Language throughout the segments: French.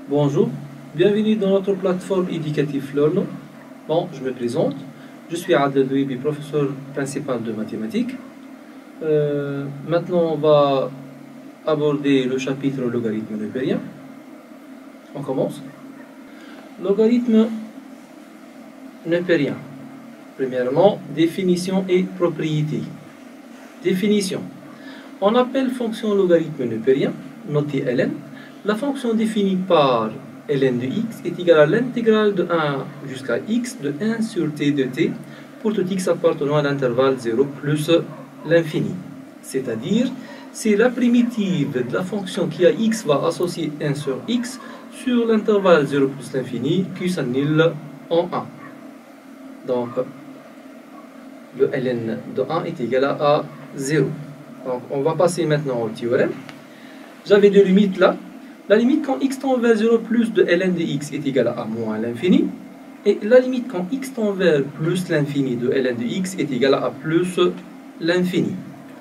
Bonjour, bienvenue dans notre plateforme éducative Learn. Bon, je me présente. Je suis Adel Douibi, professeur principal de mathématiques. Maintenant, on va aborder le chapitre logarithme népérien. On commence. Logarithme népérien. Premièrement, définition et propriété. Définition. On appelle fonction logarithme népérien, notée ln, la fonction définie par ln de x est égale à l'intégrale de 1 jusqu'à x de 1 sur t de t pour tout x appartenant à l'intervalle 0 plus l'infini. C'est-à-dire, c'est la primitive de la fonction qui à x va associer 1 sur x sur l'intervalle 0 plus l'infini qui s'annule en 1. Donc, le ln de 1 est égal à 0. Donc, on va passer maintenant au théorème. J'avais deux limites là. La limite quand x tend vers 0 plus de ln de x est égale à moins l'infini. Et la limite quand x tend vers plus l'infini de ln de x est égale à plus l'infini.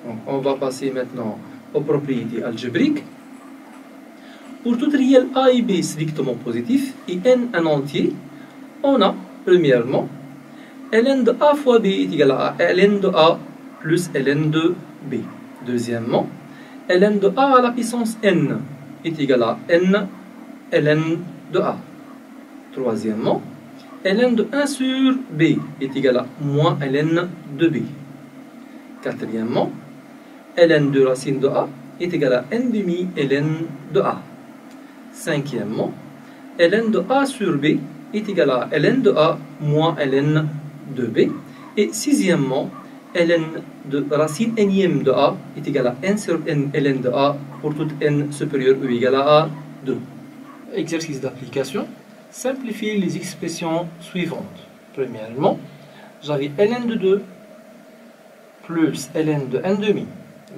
Donc, on va passer maintenant aux propriétés algébriques. Pour tout réel a et b strictement positif et n un entier, on a, premièrement, ln de a fois b est égal à ln de a plus ln de b. Deuxièmement, ln de a à la puissance n est égal à n ln de a. Troisièmement, ln de 1 sur b est égal à moins ln de b. Quatrièmement, ln de racine de a est égal à n demi ln de a. Cinquièmement, ln de a sur b est égal à ln de a moins ln de b. Et sixièmement, ln de racine nième de a est égal à n sur n ln de a pour toute n supérieure ou égale à 2. Exercice d'application. Simplifiez les expressions suivantes. Premièrement, j'avais ln de 2 plus ln de 1 demi.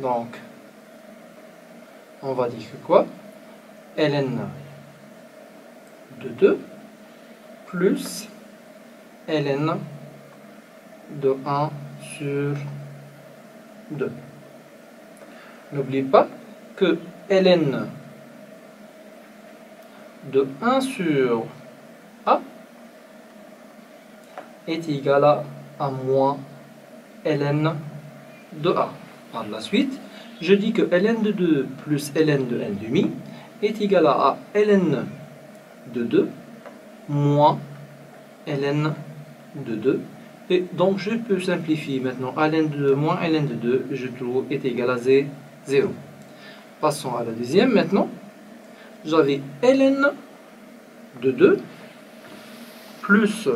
Donc, on va dire que quoi? Ln de 2 plus ln de 1 sur 2. N'oubliez pas que ln de 1 sur a est égal à moins ln de a. Par la suite, je dis que ln de 2 plus ln de 1 demi est égal à ln de 2 moins ln de 2. Et donc, je peux simplifier maintenant ln de 2 moins ln de 2, je trouve est égal à 0. Passons à la deuxième maintenant. J'avais ln de 2 plus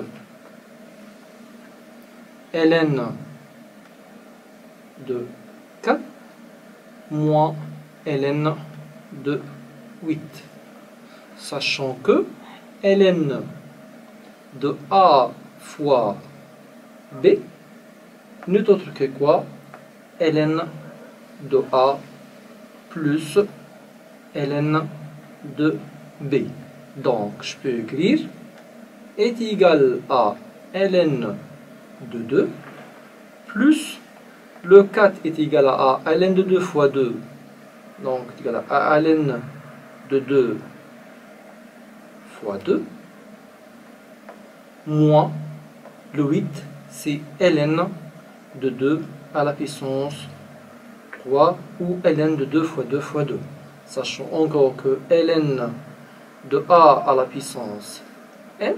ln de 4 moins ln de 8. Sachant que ln de a fois b n'est autre que quoi? Ln de a plus ln de b. Donc, je peux écrire est égal à ln de 2 plus le 4 est égal à ln de 2 fois 2. Donc, est égal à ln de 2 fois 2 moins le 8, c'est ln de 2 à la puissance 3 ou ln de 2 fois 2 fois 2. Sachant encore que ln de a à la puissance n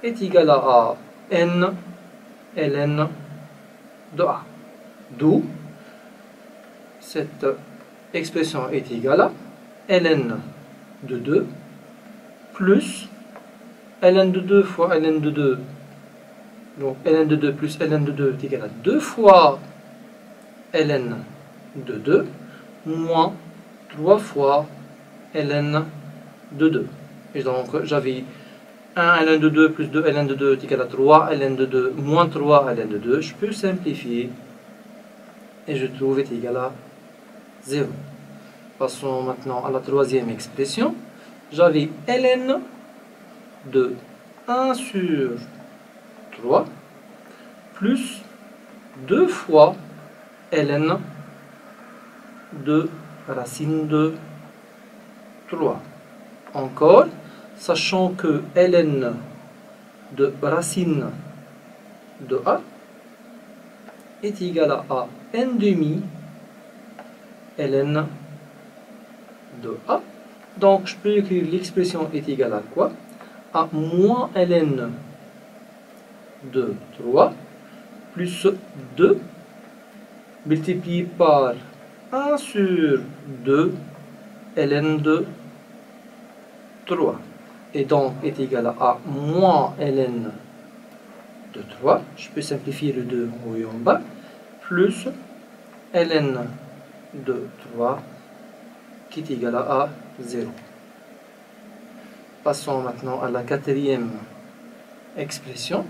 est égal à n ln de a. D'où cette expression est égale à ln de 2 plus ln de 2 fois ln de 2. Donc ln de 2 plus ln de 2 est égal à 2 fois ln de 2 moins 3 fois ln de 2. Et donc j'avais 1 ln de 2 plus 2 ln de 2 est égal à 3 ln de 2 moins 3 ln de 2. Je peux simplifier et je trouve est égal à 0. Passons maintenant à la troisième expression. J'avais ln de 1 sur 3 plus 2 fois ln de racine de 3. Encore, sachant que ln de racine de a est égal à n demi ln de a. Donc je peux écrire l'expression est égale à quoi? À moins ln de 3 plus 2 multiplié par 1 sur 2 ln de 3. Et donc est égal à moins ln de 3. Je peux simplifier le 2 en haut et en bas. Plus ln de 3 qui est égal à 0. Passons maintenant à la quatrième expression.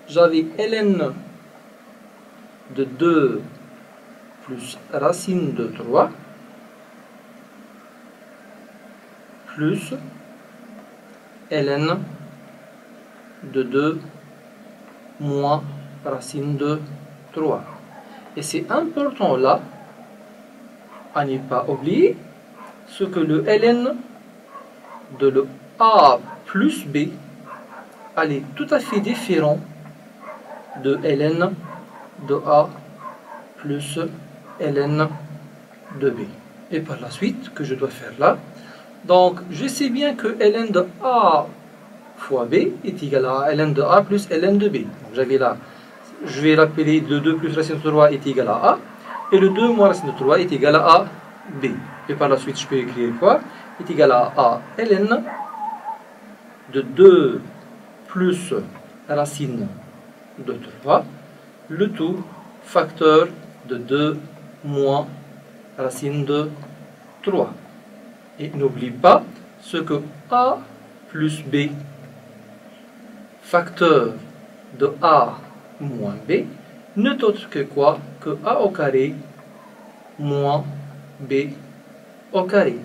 J'avais ln de 2 plus racine de 3 plus ln de 2 moins racine de 3. Et c'est important là à ne pas oublier ce que le ln de le a plus b est tout à fait différent de ln de a plus ln de b. Et par la suite, que je dois faire là, donc je sais bien que ln de a fois b est égal à ln de a plus ln de b. Donc j'avais là, je vais l'appeler le 2 plus racine de 3 est égal à a, et le 2 moins racine de 3 est égal à b. Et par la suite, je peux écrire quoi? Est égal à ln de 2 plus racine de 3, le tout facteur de 2 moins racine de 3. Et n'oublie pas ce que a plus b, facteur de a moins b, n'est autre que quoi? Que a au carré moins b au carré.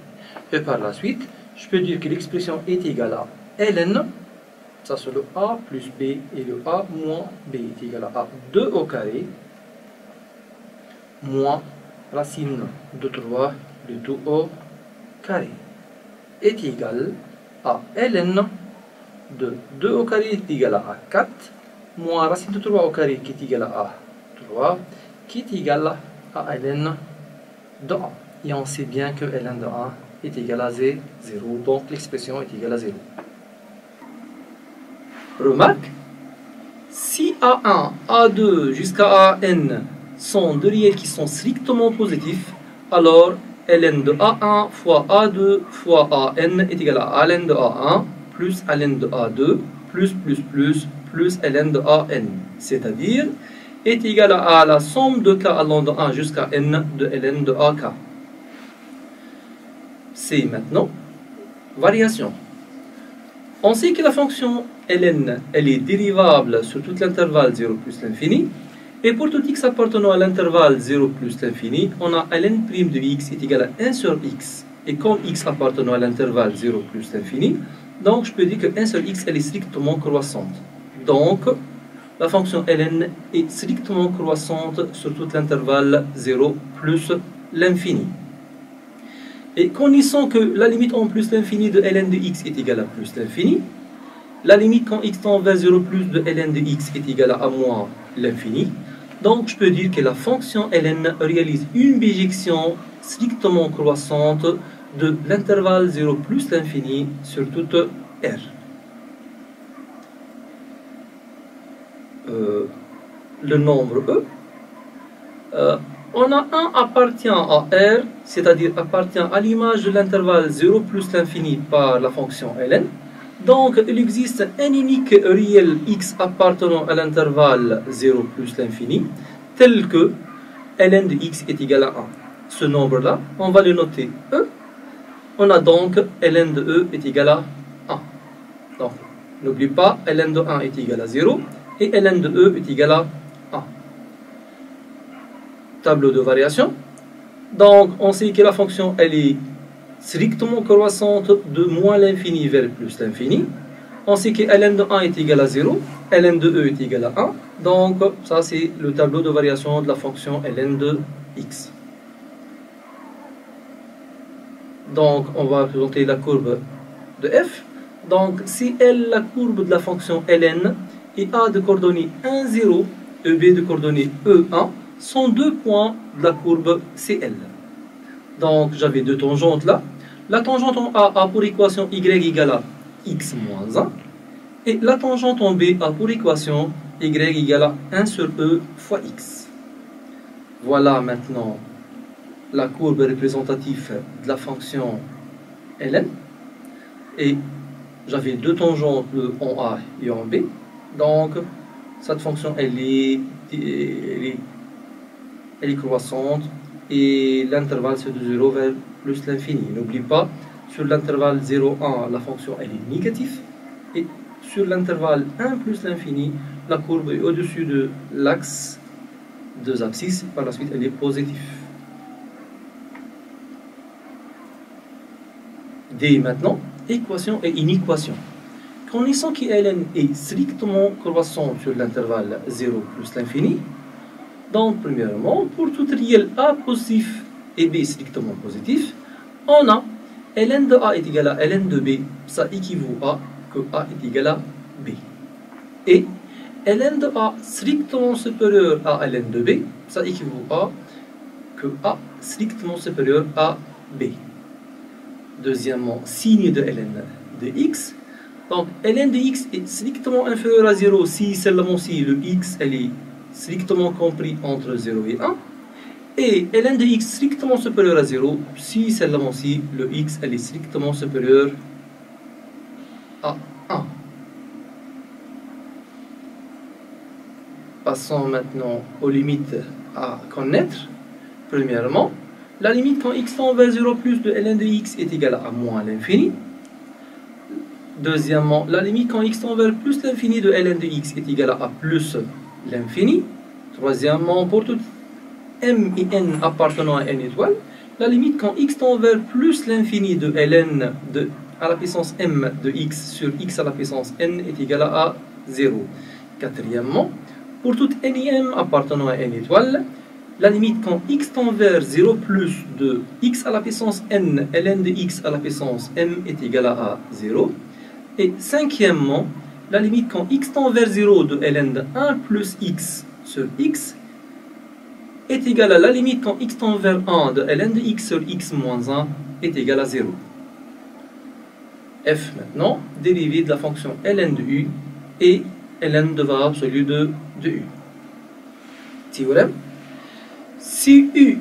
Et par la suite, je peux dire que l'expression est égale à ln, ça c'est le a plus b, et le a moins b est égal à 2 au carré moins racine de 3, le tout au carré, est égal à ln de 2 au carré est égal à 4, moins racine de 3 au carré qui est égal à 3, qui est égal à ln de 1. Et on sait bien que ln de 1 est égal à 0, donc l'expression est égale à 0. Remarque, si A1, A2 jusqu'à AN sont deux réels qui sont strictement positifs, alors ln de A1 fois A2 fois AN est égal à ln de A1 plus ln de A2 plus ln de AN, c'est-à-dire est égal à la somme de k allant de 1 jusqu'à n de ln de AK. C'est maintenant variation. On sait que la fonction ln elle est dérivable sur tout l'intervalle 0 plus l'infini. Et pour tout x appartenant à l'intervalle 0 plus l'infini, on a ln' de x est égal à 1 sur x. Et comme x appartenant à l'intervalle 0 plus l'infini, donc je peux dire que 1 sur x elle est strictement croissante. Donc la fonction ln est strictement croissante sur tout l'intervalle 0 plus l'infini. Et connaissant que la limite en plus l'infini de ln de x est égale à plus l'infini, la limite quand x tend vers 0 plus de ln de x est égale à moins l'infini, donc je peux dire que la fonction ln réalise une bijection strictement croissante de l'intervalle 0 plus l'infini sur toute R. Le nombre E, on a un appartient à R, c'est-à-dire appartient à l'image de l'intervalle 0 plus l'infini par la fonction ln. Donc il existe un unique réel x appartenant à l'intervalle 0 plus l'infini, tel que ln de x est égal à 1. Ce nombre-là, on va le noter E. On a donc ln de E est égal à 1. Donc n'oublie pas, ln de 1 est égal à 0 et ln de E est égal à 1. Tableau de variation. Donc on sait que la fonction elle est strictement croissante de moins l'infini vers plus l'infini. On sait que ln de 1 est égal à 0, ln de E est égal à 1. Donc ça c'est le tableau de variation de la fonction ln de x. Donc on va représenter la courbe de f. Donc, si L, la courbe de la fonction Ln, et A de coordonnées 1, 0, et B de coordonnées E1, sont deux points de la courbe CL. Donc, j'avais deux tangentes là. La tangente en A a pour équation y égale à x moins 1. Et la tangente en B a pour équation y égale à 1 sur E fois x. Voilà maintenant la courbe représentative de la fonction Ln. Et j'avais deux tangentes en A et en B. Donc, cette fonction, elle est croissante. Et l'intervalle, c'est de 0 vers plus l'infini. N'oublie pas, sur l'intervalle 0, 1, la fonction, elle est négative. Et sur l'intervalle 1 plus l'infini, la courbe est au-dessus de l'axe deux abscisses. Par la suite, elle est positive. D maintenant, équation et inéquation. Connaissons que Ln est strictement croissant sur l'intervalle 0 plus l'infini. Donc, premièrement, pour tout réel A positif et B strictement positif, on a Ln de A est égal à Ln de B, ça équivaut à que A est égal à B. Et Ln de A strictement supérieur à Ln de B, ça équivaut à que A strictement supérieur à B. Deuxièmement, signe de Ln de x. Donc, Ln de x est strictement inférieur à 0 si seulement si le x elle est strictement compris entre 0 et 1. Et Ln de x strictement supérieur à 0 si seulement si le x elle est strictement supérieur à 1. Passons maintenant aux limites à connaître. Premièrement, la limite quand x tend vers 0 plus de Ln de x est égale à moins l'infini. Deuxièmement, la limite quand x tend vers plus l'infini de Ln de x est égale à plus l'infini. Troisièmement, pour tout m et n appartenant à n étoile, la limite quand x tend vers plus l'infini de Ln à la puissance m de x sur x à la puissance n est égale à 0. Quatrièmement, pour toute n et m appartenant à n étoile, la limite quand x tend vers 0 plus de x à la puissance n ln de x à la puissance m est égale à 0. Et cinquièmement, la limite quand x tend vers 0 de ln de 1 plus x sur x est égale à la limite quand x tend vers 1 de ln de x sur x moins 1 est égale à 0. F maintenant, dérivée de la fonction ln de u et ln de valeur absolue de u. Théorème. Si u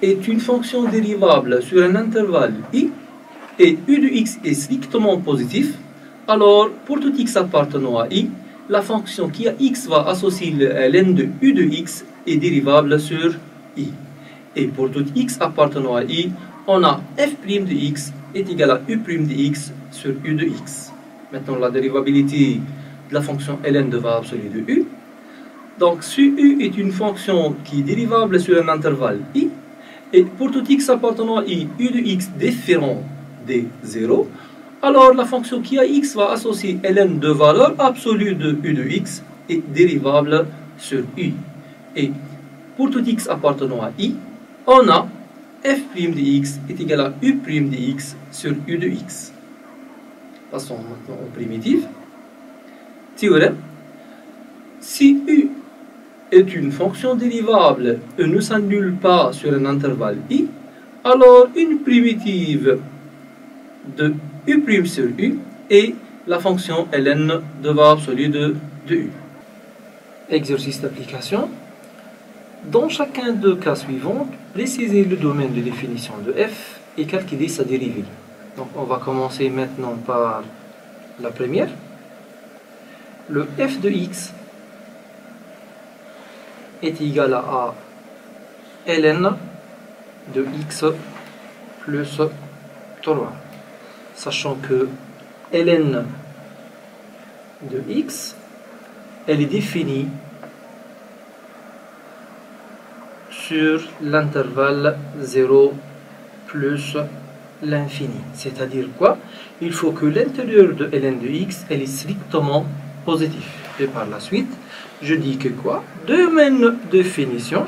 est une fonction dérivable sur un intervalle i et u de x est strictement positif, alors pour tout x appartenant à i, la fonction qui a x va associer ln de u de x est dérivable sur i. Et pour tout x appartenant à i, on a f' de x est égal à u' de x sur u de x. Maintenant la dérivabilité de la fonction ln de valeur absolue de u. Donc, si u est une fonction qui est dérivable sur un intervalle i, et pour tout x appartenant à i, u de x différent de 0, alors la fonction qui a x va associer ln de valeur absolue de u de x est dérivable sur u. Et pour tout x appartenant à i, on a f' de x est égal à u' de x sur u de x. Passons maintenant aux primitives. Théorème. Si u est une fonction dérivable et ne s'annule pas sur un intervalle i, alors une primitive de u' sur u est la fonction ln de valeur absolue de u. Exercice d'application. Dans chacun des cas suivants, précisez le domaine de définition de f et calculer sa dérivée. Donc on va commencer maintenant par la première. Le f de x est égal à ln de x plus 3. Sachant que ln de x, elle est définie sur l'intervalle 0 plus l'infini. C'est-à-dire quoi? Il faut que l'intérieur de ln de x, elle est strictement positif. Et par la suite, je dis que quoi? Domaine de définition,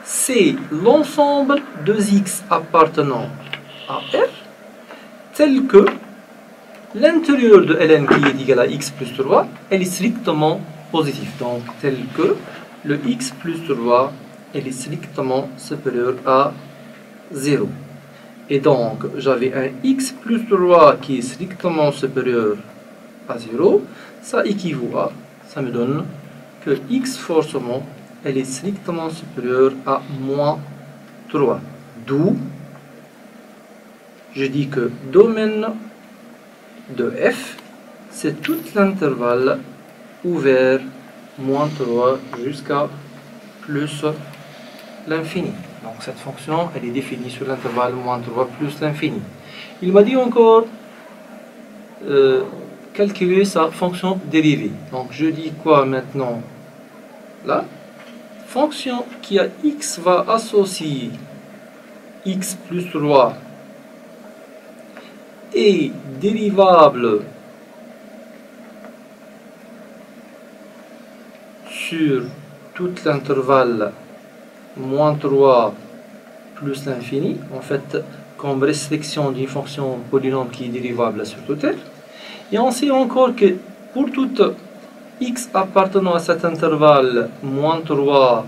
c'est l'ensemble de x appartenant à R, tel que l'intérieur de ln qui est égal à x plus 3, elle est strictement positive. Donc, tel que le x plus 3, elle est strictement supérieur à 0. Et donc, j'avais un x plus 3 qui est strictement supérieur à 0. Ça équivaut à, ça me donne que x forcément, elle est strictement supérieure à moins 3. D'où, je dis que domaine de f, c'est tout l'intervalle ouvert moins 3 jusqu'à plus l'infini. Donc cette fonction, elle est définie sur l'intervalle moins 3 plus l'infini. Il m'a dit encore calculer sa fonction dérivée. Donc je dis quoi maintenant? Là, fonction qui a x va associer x plus 3 est dérivable sur tout l'intervalle moins 3 plus l'infini, en fait, comme restriction d'une fonction polynôme qui est dérivable sur tout R. Et on sait encore que pour tout x appartenant à cet intervalle moins 3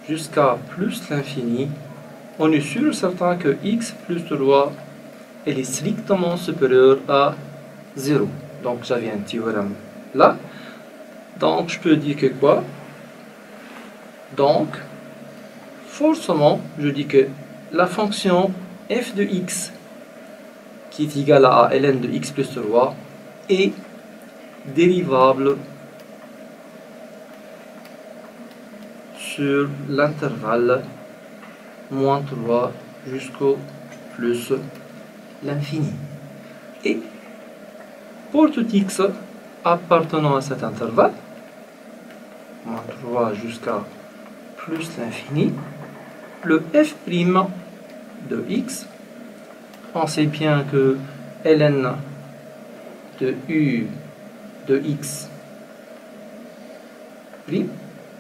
jusqu'à plus l'infini, on est sûr certain que x plus 3 elle est strictement supérieure à 0. Donc j'avais un théorème là. Donc je peux dire que quoi? Donc, forcément, je dis que la fonction f de x qui est égale à ln de x plus 3 est dérivable sur l'intervalle moins 3 jusqu'au plus l'infini. Et pour tout x appartenant à cet intervalle, moins 3 jusqu'à plus l'infini, le f' de x, on sait bien que ln de u de x prime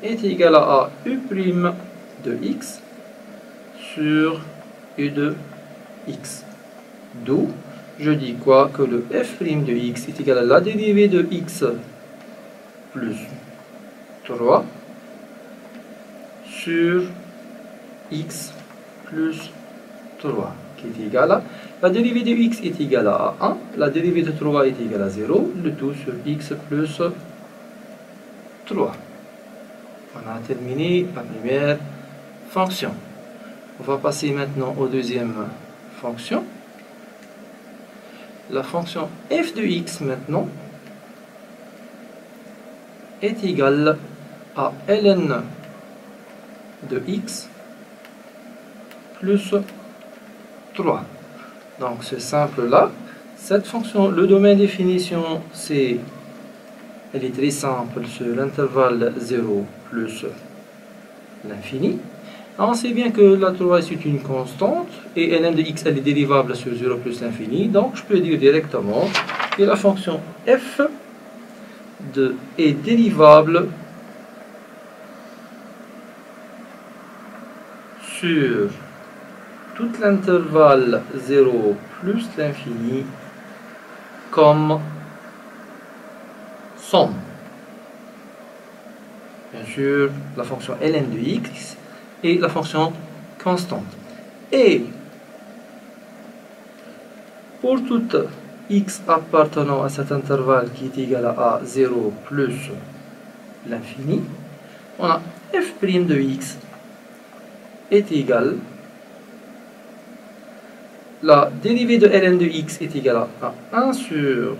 est égal à u' de x sur u de x. D'où je dis quoi? Que le f' de x est égal à la dérivée de x plus 3 sur x plus 3 qui est égal à la dérivée de x est égale à 1, la dérivée de 3 est égale à 0, le tout sur x plus 3. On a terminé la première fonction. On va passer maintenant aux deuxième fonction. La fonction f de x maintenant est égale à ln de x plus 3. Donc c'est simple là. Cette fonction, le domaine de définition, elle est très simple sur l'intervalle 0 plus l'infini. On sait bien que la 3 c'est une constante et ln de x elle est dérivable sur 0 plus l'infini. Donc je peux dire directement que la fonction f est dérivable sur tout l'intervalle 0 plus l'infini comme somme. Bien sûr, la fonction ln de x et la fonction constante. Et pour tout x appartenant à cet intervalle qui est égal à 0 plus l'infini, on a f' de x est égal, la dérivée de ln de x est égale à 1 sur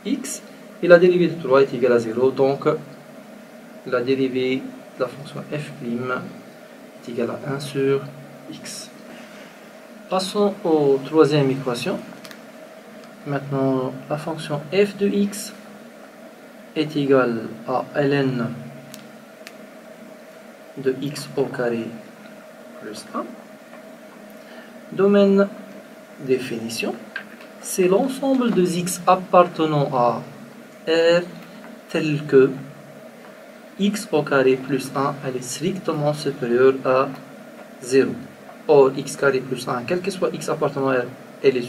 x et la dérivée de 3 est égale à 0, donc la dérivée de la fonction f' est égale à 1 sur x. Passons aux troisième équation. Maintenant, la fonction f de x est égale à ln de x au carré plus 1. Domaine définition, c'est l'ensemble de x appartenant à R tel que x au carré plus 1 elle est strictement supérieure à 0. Or, x carré plus 1, quel que soit x appartenant à R, elle est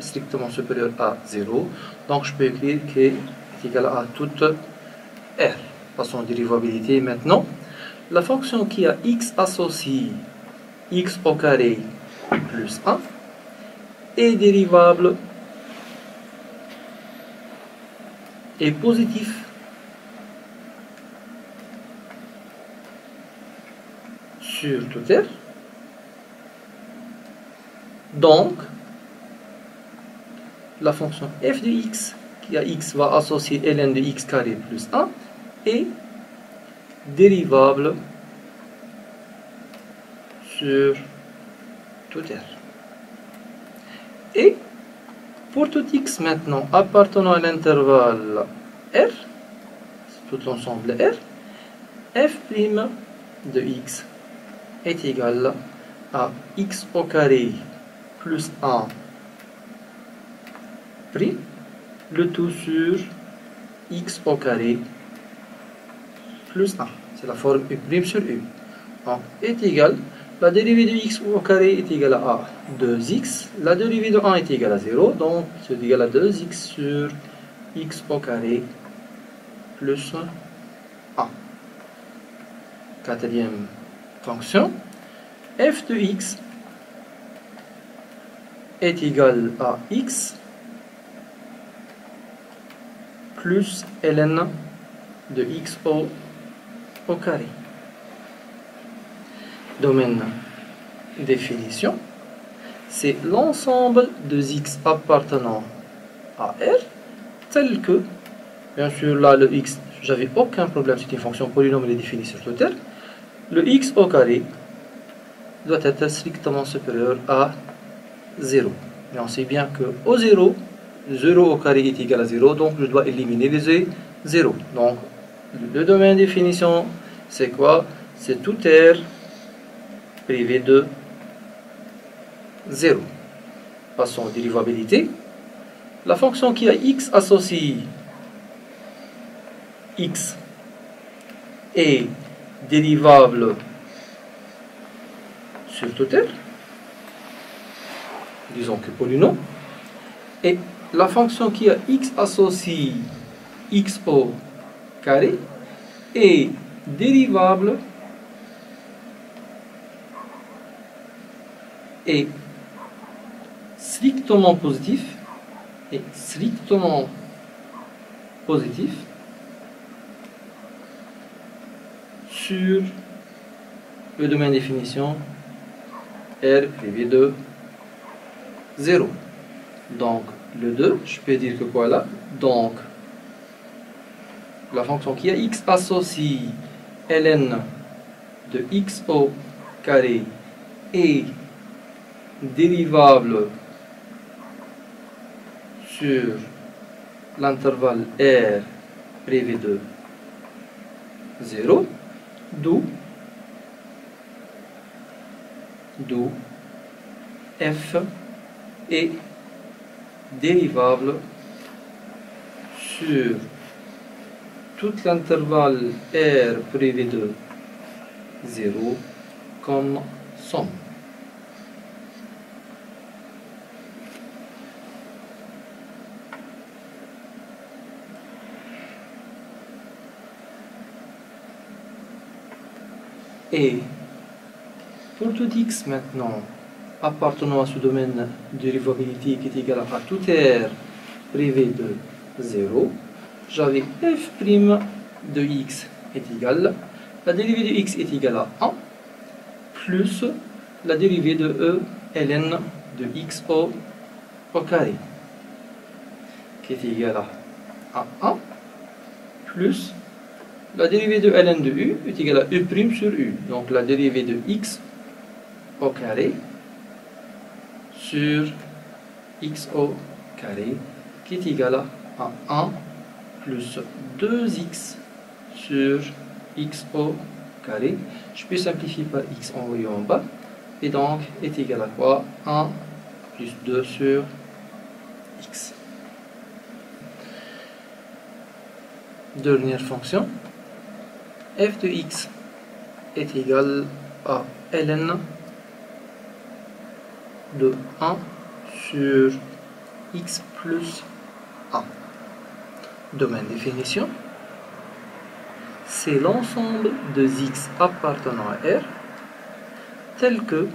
strictement supérieure à 0. Donc je peux écrire k est égal à toute r. Passons en dérivabilité maintenant. La fonction qui a x associé x au carré plus 1 est dérivable et positif sur tout r. Donc, la fonction f de x qui a x va associer ln de x carré plus 1 est dérivable sur tout r. Et pour tout x maintenant appartenant à l'intervalle R, tout l'ensemble R, f' de x est égal à x au carré plus 1 prime, le tout sur x au carré plus 1. C'est la forme u' sur u. Donc, est égal, la dérivée de x au carré est égale à 2x, la dérivée de 1 est égale à 0, donc c'est égal à 2x sur x au carré plus 1. Quatrième fonction, f de x est égal à x plus ln de x au carré. Domaine définition, c'est l'ensemble de x appartenant à R tel que, bien sûr là le x, j'avais aucun problème, c'est une fonction polynôme, elle est définie sur tout R. Le x au carré doit être strictement supérieur à 0. Et on sait bien que au 0, 0 au carré est égal à 0, donc je dois éliminer les 0. Donc le domaine définition, c'est quoi? C'est tout R privé de 0. Passons aux dérivabilités. La fonction qui a x associé x est dérivable sur tout R, disons que polynôme, et la fonction qui a x associé x au carré est dérivable et strictement positif sur le domaine définition R privé de 0. Donc le 2, je peux dire que quoi là? Donc la fonction qui a x associé ln de x au carré est dérivable sur l'intervalle R privé de 0, d'où f est dérivable sur tout l'intervalle R privé de 0 comme somme. Et pour tout x maintenant appartenant à ce domaine de dérivabilité qui est égal à tout R privé de 0, j'avais f' de x est égal, la dérivée de x est égale à 1 plus la dérivée de e ln de x au carré qui est égal à 1 plus la dérivée de ln de u est égale à u' sur u. Donc la dérivée de x au carré sur x au carré qui est égal à 1 plus 2x sur x au carré. Je peux simplifier par x envoyé en bas. Et donc est égal à quoi? 1 plus 2 sur x. Dernière fonction. F de x est égal à ln de 1 sur x plus 1. Domaine définition, c'est l'ensemble de x appartenant à R tel que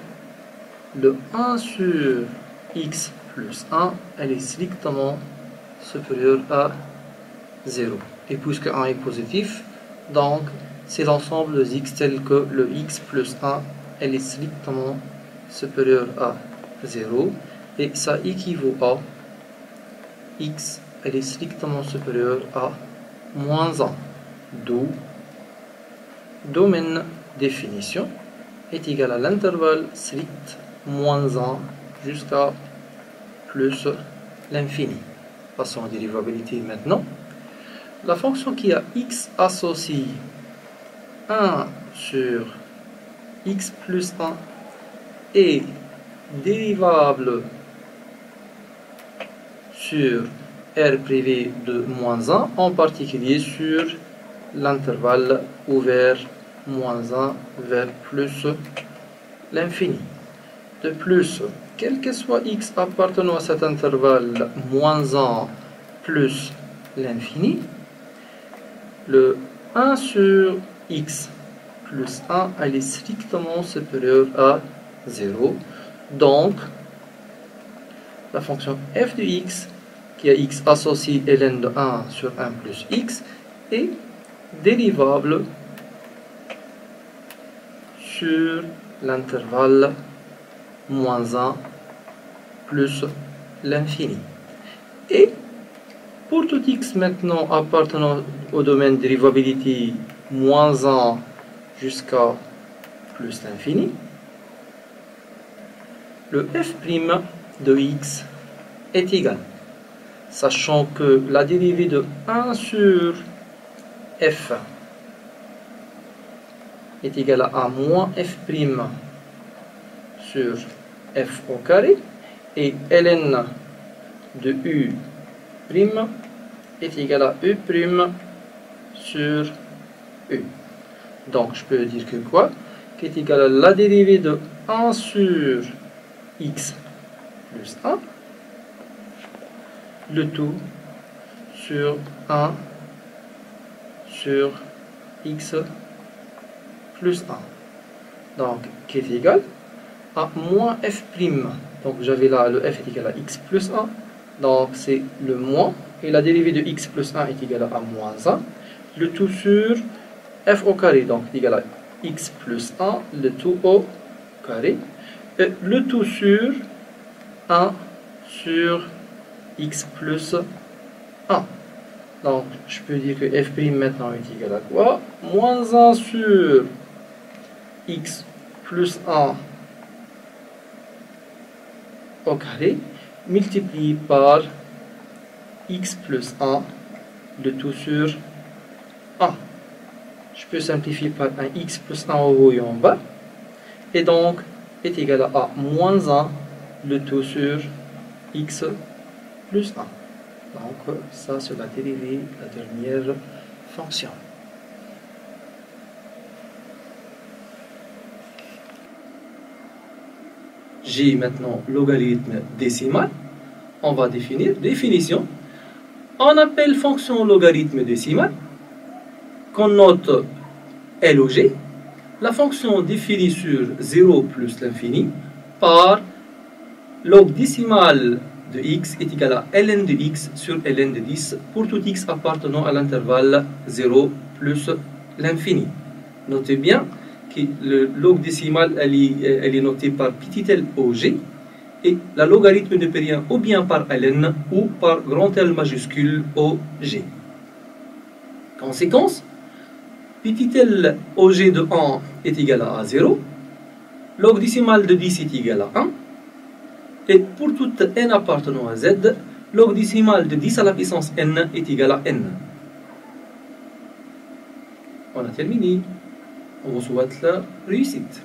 le 1 sur x plus 1 elle est strictement supérieure à 0. Et puisque 1 est positif, donc c'est l'ensemble de x tel que le x plus 1 elle est strictement supérieure à 0. Et ça équivaut à x elle est strictement supérieure à moins 1. D'où domaine définition est égal à l'intervalle strict moins 1 jusqu'à plus l'infini. Passons à dérivabilité maintenant. La fonction qui a x associe 1 sur x plus 1 est dérivable sur R privé de moins 1, en particulier sur l'intervalle ouvert moins 1 vers plus l'infini. De plus, quel que soit x appartenant à cet intervalle moins 1 plus l'infini, le 1 sur x plus 1 elle est strictement supérieur à 0. Donc, la fonction f de x, qui a x associé ln de 1 sur 1 plus x, est dérivable sur l'intervalle moins 1 plus l'infini. Et pour tout x maintenant appartenant au domaine dérivabilité moins 1 jusqu'à plus l'infini, le f' de x est égal, sachant que la dérivée de 1 sur f est égale à moins f' sur f au carré, et ln de u' est égal à u' sur u. Donc je peux dire que quoi? Qui est égal à la dérivée de 1 sur x plus 1, le tout sur 1 sur x plus 1. Donc qui est égal à moins f'. Donc j'avais là le f est égal à x plus 1. Donc c'est le moins. Et la dérivée de x plus 1 est égale à moins 1. Le tout sur f au carré. Donc égal à x plus 1. Le tout au carré. Et le tout sur 1 sur x plus 1. Donc je peux dire que f' maintenant est égal à quoi? Moins 1 sur x plus 1 au carré multiplié par x plus 1, le tout sur 1. Je peux simplifier par un x plus 1 en haut et en bas. Et donc, est égal à moins 1, le tout sur x plus 1. Donc, ça, c'est la dérivée, la dernière fonction. J'ai maintenant logarithme décimal. On va définir définition. On appelle fonction logarithme décimal qu'on note LOG, la fonction définie sur 0 plus l'infini par log décimal de x est égal à ln de x sur ln de 10 pour tout x appartenant à l'intervalle 0 plus l'infini. Notez bien que le log décimal elle est noté par petit l OG et la logarithme ne peut rien ou bien par ln ou par grand L majuscule OG. Conséquence, petit l OG de 1 est égal à 0, log décimal de 10 est égal à 1, et pour toute n appartenant à z, log décimal de 10 à la puissance n est égal à n. On a terminé. On vous souhaite la réussite.